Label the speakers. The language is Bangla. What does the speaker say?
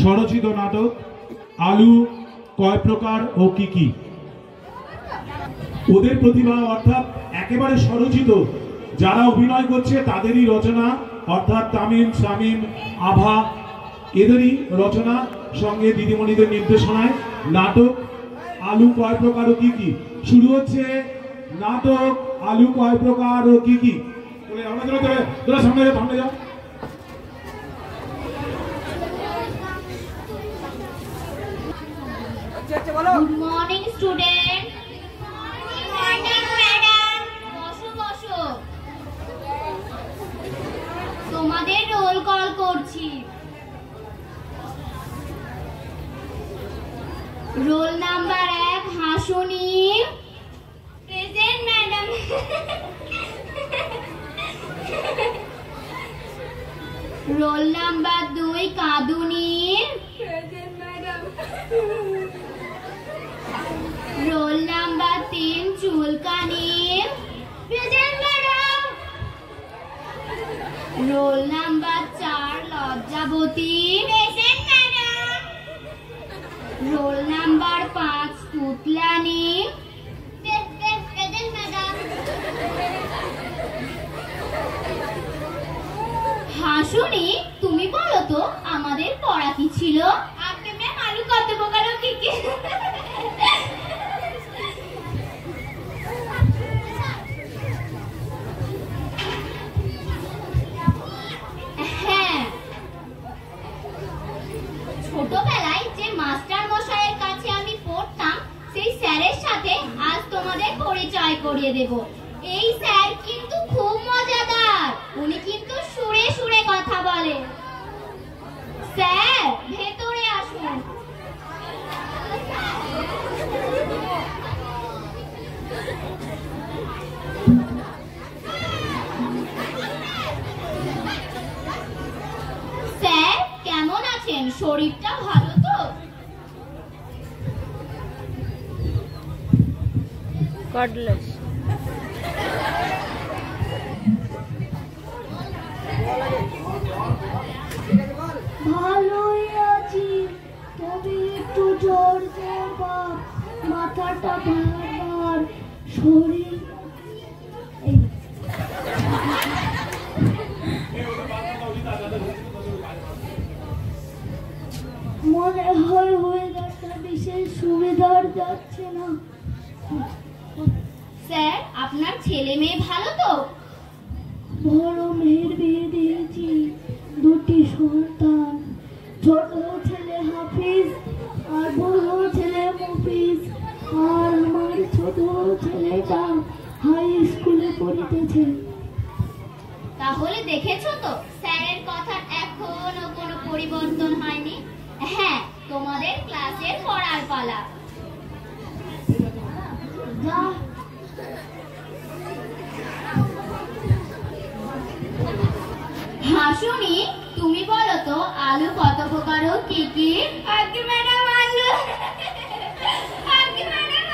Speaker 1: স্বরচিত নাটক আলু কয় প্রকার ও কি কি। ওদের প্রতিভা অর্থাৎ একেবারে স্বরচিত, যারা অভিনয় করছে তাদেরই রচনা, অর্থাৎ তামিম, শামীম, আভা এদেরই রচনা, সঙ্গে দিদিমণিদের নির্দেশনায় নাটক আলু কয় প্রকার ও কি কি। শুরু হচ্ছে নাটক আলু কয় প্রকার ও কি কি। তোরা সামনে যাও, সামনে যাও।
Speaker 2: Good morning, student. Good morning, madam. বসো বসো। তোমাদের রোল কল করছি। Roll number 1 Hasuni. Present madam. Roll number 2 Kaduni. Present madam. Roll number 3 Chulkani. Present madam. Roll number 4 Lajjawati. Present madam. Roll number 5 Tutlani. Present madam. Hasuni, তুমি বলো তো আমাদের পড়া কি ছিল? আজকে ম্যাম আলু কত প্রকার ও কি কি। ছোটবেলায় যে মাস্টার মশাইয়ের কাছে আমি পড়তাম সেই স্যারের সাথে আজ তোমাদের পরিচয় করিয়ে দেব। এই স্যার কিন্তু খুব মজাদার, উনি কিন্তু সুরে সুরে কথা বলে। স্যার ভেতরে আসুন। স্যার কেমন আছেন? শরীরটা ভালো তো?
Speaker 3: গডলেস।
Speaker 2: ভালোই আছি, তবে একটু জ্বর জ্বর, মাথাটা ভার, শরীর মনে হয় ওয়েদারটা বিশেষ সুবিধার যাচ্ছে না। স্যার আপনার ছেলে মেয়ে ভালো তো? বড় মেয়ের বিয়ে দিয়েছি, 2টি সন্তান। ছোট ছেলে হাফিজ আর বড় ছেলে মুফিজ। আর আমার ছোট ছেলেটা হাই স্কুলে পড়িতেছে। তাহলে দেখেছো তো স্যারের কথা এখনো কোনো পরিবর্তন হয়নি। হ্যাঁ, তোমাদের ক্লাসের পড়ার পালা। হাসুনি, তুমি বলো তো আলু কত প্রকার ও কি কি? আগে ম্যাডাম আলু। আগে ম্যাডাম